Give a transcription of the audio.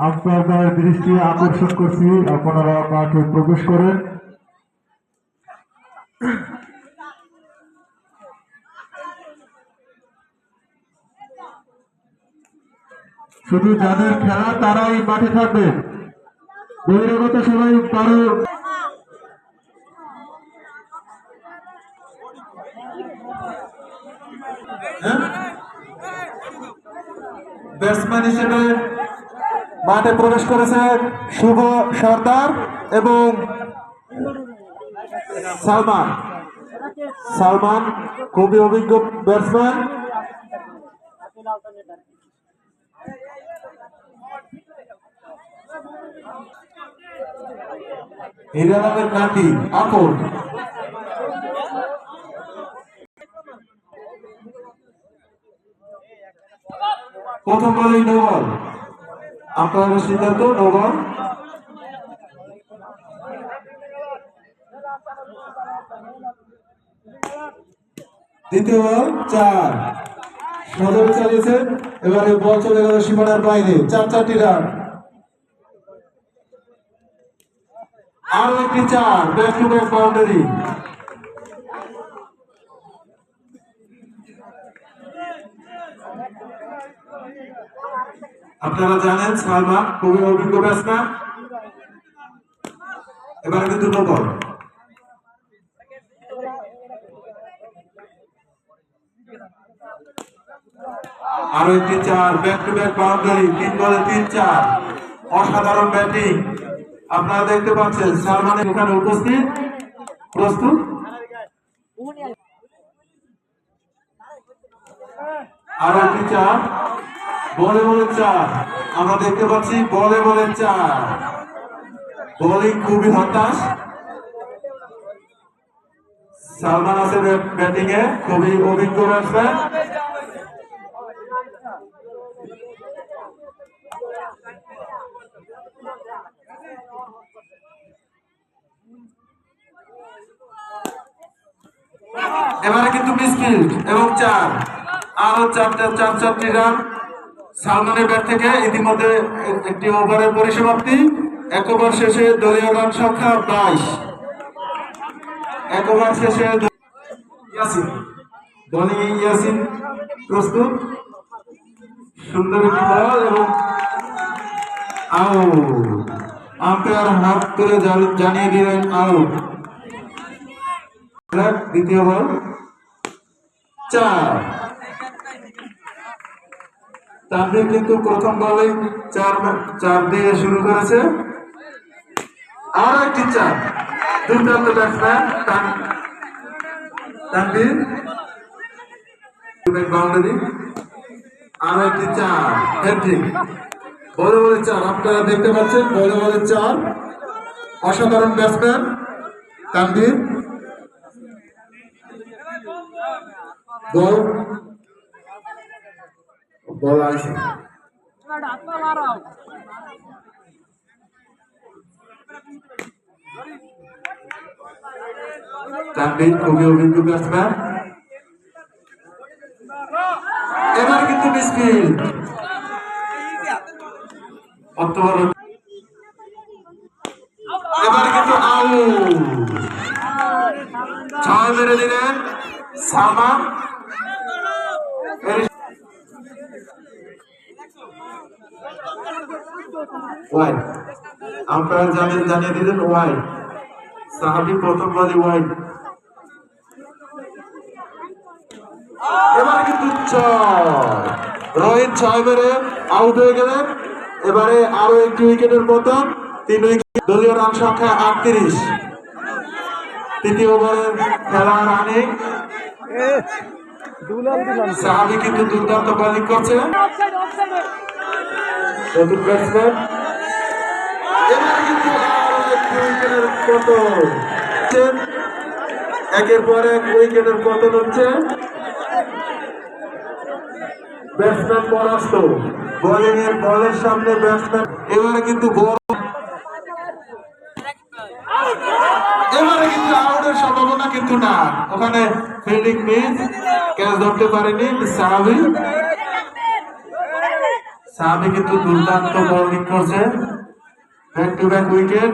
আপনাদের দৃষ্টি আকর্ষণ করছি, আপনারা মাঠে প্রবেশ করেন। শুধু যাদের খেলা তারাই মাঠে থাকবে, বহিরাগত সবাই কারো ব্যাটসম্যান হিসেবে মাঠে প্রবেশ করেছে শুভ সর্দার এবং সালমান। সালমান খুবই অভিজ্ঞ ব্যাটসম্যান। হিরানগর নাতি আপন প্রথম বলেই নো বল। আপনার সিদ্ধান্ত নো বল। দ্বিতীয় বল 4 সদরে চালিয়েছেন। এবারে বল চলে গেল সীমানার বাইরে। 4 রান। আরো একটি 4 ব্যাক টু ব্যাক বাউন্ডারি। আপনারা জানেন সালমান খুবই অভিজ্ঞ ব্যাটসম্যান। এবারে কিন্তু নো বল। আরো একটি 4 ব্যাক টু ব্যাক বাউন্ডারি। 3 বলে 3-4 অসাধারণ ব্যাটিং আপনারা দেখতে পাচ্ছেন। সালমান এখানে উপস্থিত, প্রস্তুত। আরো একটি 4 বলে 4 আমরা দেখতে পাচ্ছি। বলে 4 বোলিং খুবই হতাশ। সালমান আছে ব্যাটিং এ, খুবই অভিজ্ঞ ব্যাটসম্যান। এবারে কিন্তু মিসফিল্ড এবং 4 আরো 4টি রান সালমানের ব্যাট থেকে। ইতিমধ্যে একটি ওভারের পরিসমাপ্তি। 1 ওভার শেষে দলীয় রান সংখ্যা 22। 1 ওভার শেষে ইয়াসিন বোলিং ইয়াসিন প্রস্তুত। সুন্দর একটি বল এবং আউট। আম্পায়ার হাত তুলে জানিয়ে দিলেন আউট। দ্বিতীয় বল 4 তানভীর কিন্তু প্রথম বলে 4 দিয়ে শুরু করেছে। আরো একটি 4 দুর্দান্ত ব্যাটসম্যান তানভীর বাউন্ডারি। আরো একটি 4 হ্যাট্রিক। বলে 4 আপনারা দেখতে পাচ্ছেন। বলে 4 অসাধারণ ব্যাটসম্যান তানভীর। বল আসে তানভীর খুবই অভিজ্ঞ ব্যাটসম্যান। এবার কিন্তু মিসফিল্ড। এবার কিন্তু আউট। 6 মেরে দিলেন সালমান। ওয়াইড আম্পায়ার জানিয়ে দিলেন ওয়াইড। সাহাবি প্রথম বলে ওয়াইড। এবার কিন্তু 6 রোহিত 6 মেরে আউট হয়ে গেলেন। এবারে আরো একটি উইকেটের পতন। 3 উইকেট দলীয় রান সংখ্যা 38। তৃতীয় ওভারের খেলা রানিং। সাহাবি কিন্তু দুর্দান্ত বোলিং করছে। নতুন ব্যাটসম্যান। এবার কিন্তু আরো একটি উইকেটের পতন। একের পর এক উইকেটের পতন হচ্ছে। ব্যাটসম্যান পরাস্ত। বোলিং এর বলের সামনে ব্যাটসম্যান। এবারে কিন্তু এবারে কিন্তু আউটের সম্ভাবনা কিন্তু না। ওখানে ফিল্ডিং মিস, ক্যাচ ধরতে পারেনি সাহাবি। সাহাবি কিন্তু দুর্দান্ত বোলিং করছে, ব্যাক টু ব্যাক উইকেট।